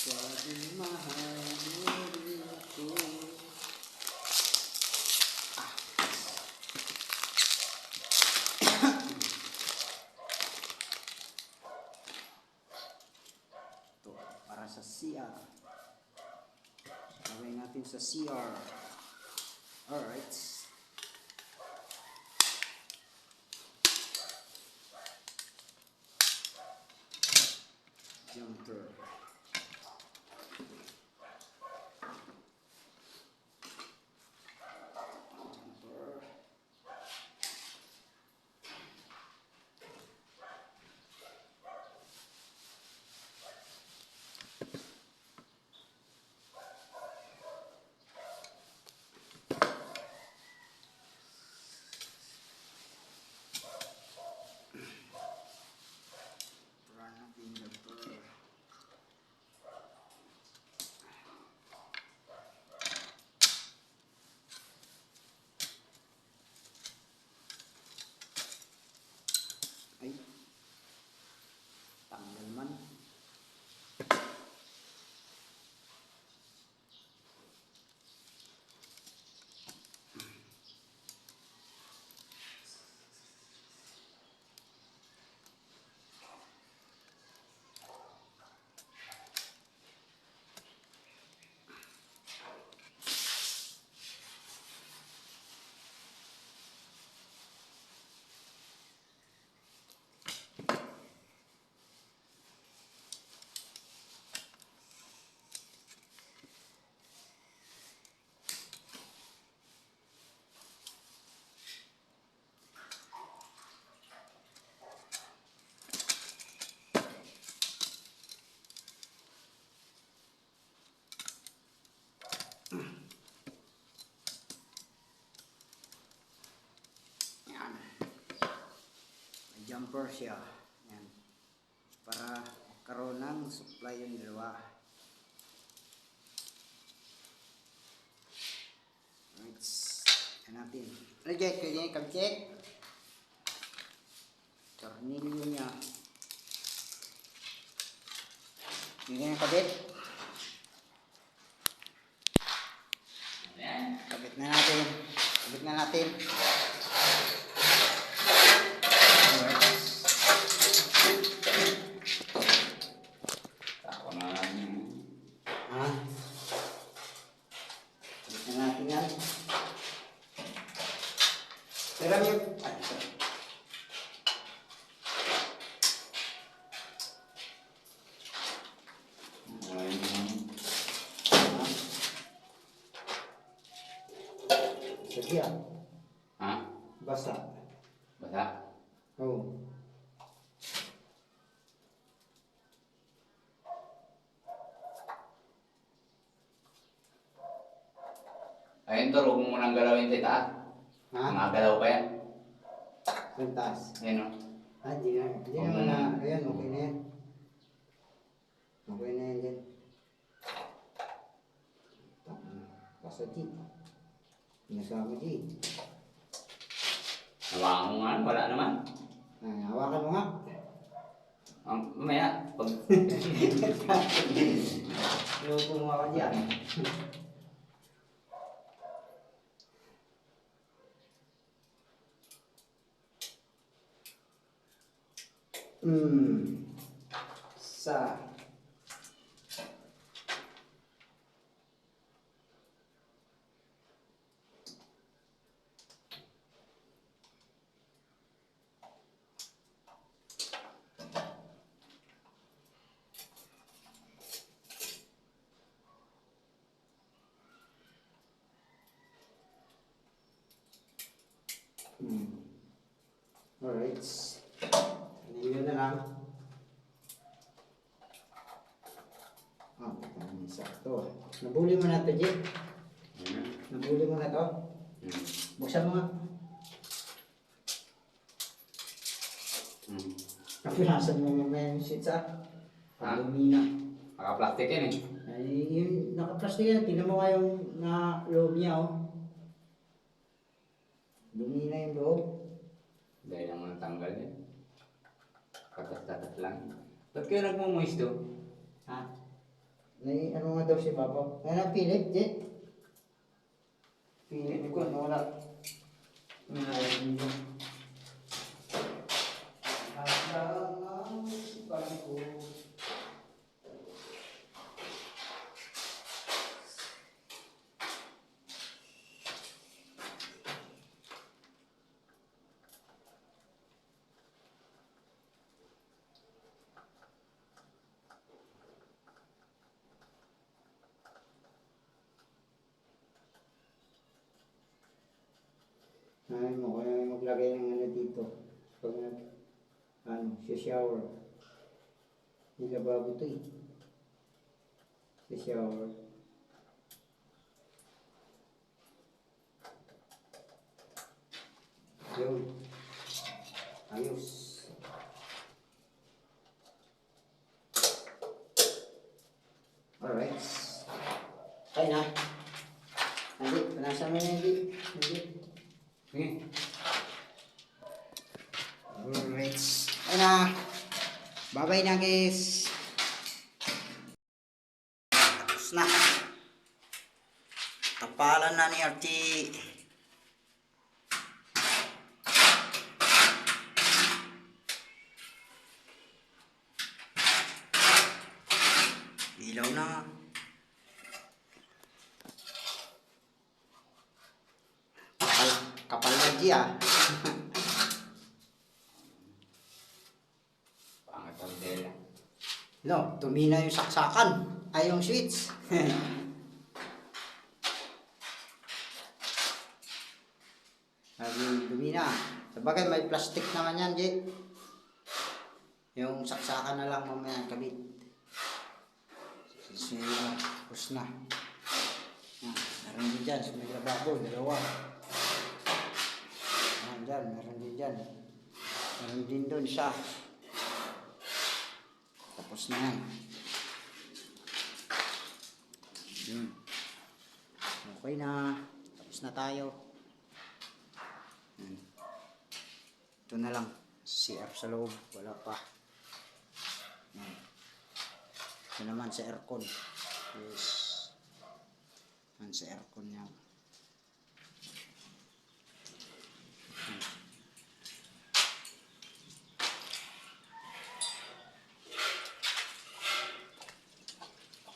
Sabi mahal mo rin ako. Ito, para sa CR. Gawin natin sa CR. Alright. Jumper. Ay, tanggal man. Yan. May jumper siya. Yan. Para karoon ng supply yung dalawa. Alright. Yan natin. Reject. Kaya kabit. Tornilyo niya. Yan yung kabit. Kabit na natin. Kabit na natin. Ako na lang yun. Ha? Kabit na natin yan. Pero yung... Sige ah. Ha? Basta. Basa? Oo. Ayun to, huwag mo munang galawin sa itaas. Ha? Magagalaw pa yan. Pintas. Ayun o. Ah, di na. Di naman na. Ayan, okay na yan. Okay na yan dyan. Basta G. Pinasama G. Hawakan mo nga, wala naman. Ah, hawakan mo nga. Mamaya, pag... Luto mo ka dyan. Sa. Alright. Nilagyan na lang. Sakto. Nabuli mo na ito, Jake. Nabuli mo na ito. Buksan mo nga. Kapirasan mo mamaya yung sheets ah. Lumina. Naka-plastic yan eh. Ay, yung naka-plastic yan. Tingnan mo nga yung na loob niya oh. Lumina yung loob. Dahil naman tanggal yan. Katas-katas lang. Ba't kayo nagmumuis to? Ha? May ano nga daw si Papa? Ano ang pilit, Je? Pilit ko, ano wala. Ay mo, kaya maglagay ng ano dito. Pag shower. Nilababo to eh. Sa shower. Yun. Ayos. Alright. Kaya na. Hindi, panasa mo na hindi. Hindi. Sige. Alright. Kaya na. Bye-bye na guys. Tapos na. Tapalan na ni RT. Ilaw na. Kapal na G ah. Pangat ang tela. No, tumina yung saksakan. Ay yung switch. Sabi, dumina. Sabagay may plastic naman yan, G. Yung saksakan na lang mamaya kabit. Tapos na. Meron din dyan sa may lababo, dalawa. Dyan, meron din dyan. Meron din doon siya. Tapos na yan. Okay na. Tapos na tayo. Ito na lang. CR sa loob. Wala pa. Ito naman sa aircon. Yes. Yan sa aircon yan.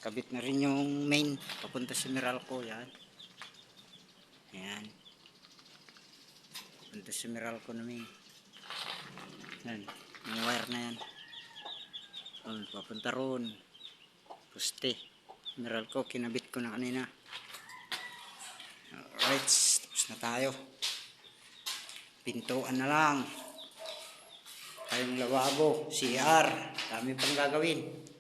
Kabit na rin yung main papunta sa Meralco. Yan. Yan. Papunta sa Meralco na main. Yan. Yung wire na yan. Papunta ron. Puste. Meralco. Kinabit ko na kanina. Alright. Tapos na tayo. Pintuan na lang. Tayong lababo. CR. Dami pang gagawin.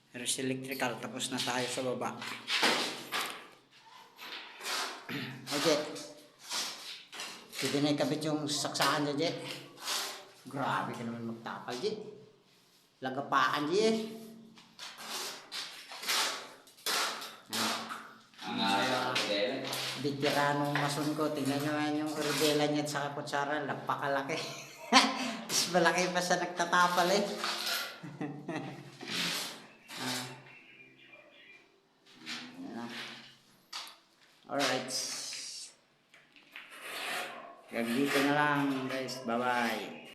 There's electrical. Tapos na tayo sa baba. Okay. Pwede na ikabit yung saksakan dyan, Jet. Grabe ka naman magtapal, Jet. Lagapaan, Jet. Veteranong mason ko. Tingnan nyo yan yung ordela niya at saka kutsara. Napakalaki. Mas malaki pa sa nagtatapal eh. Alright. Hanggang dito na lang guys. Bye bye.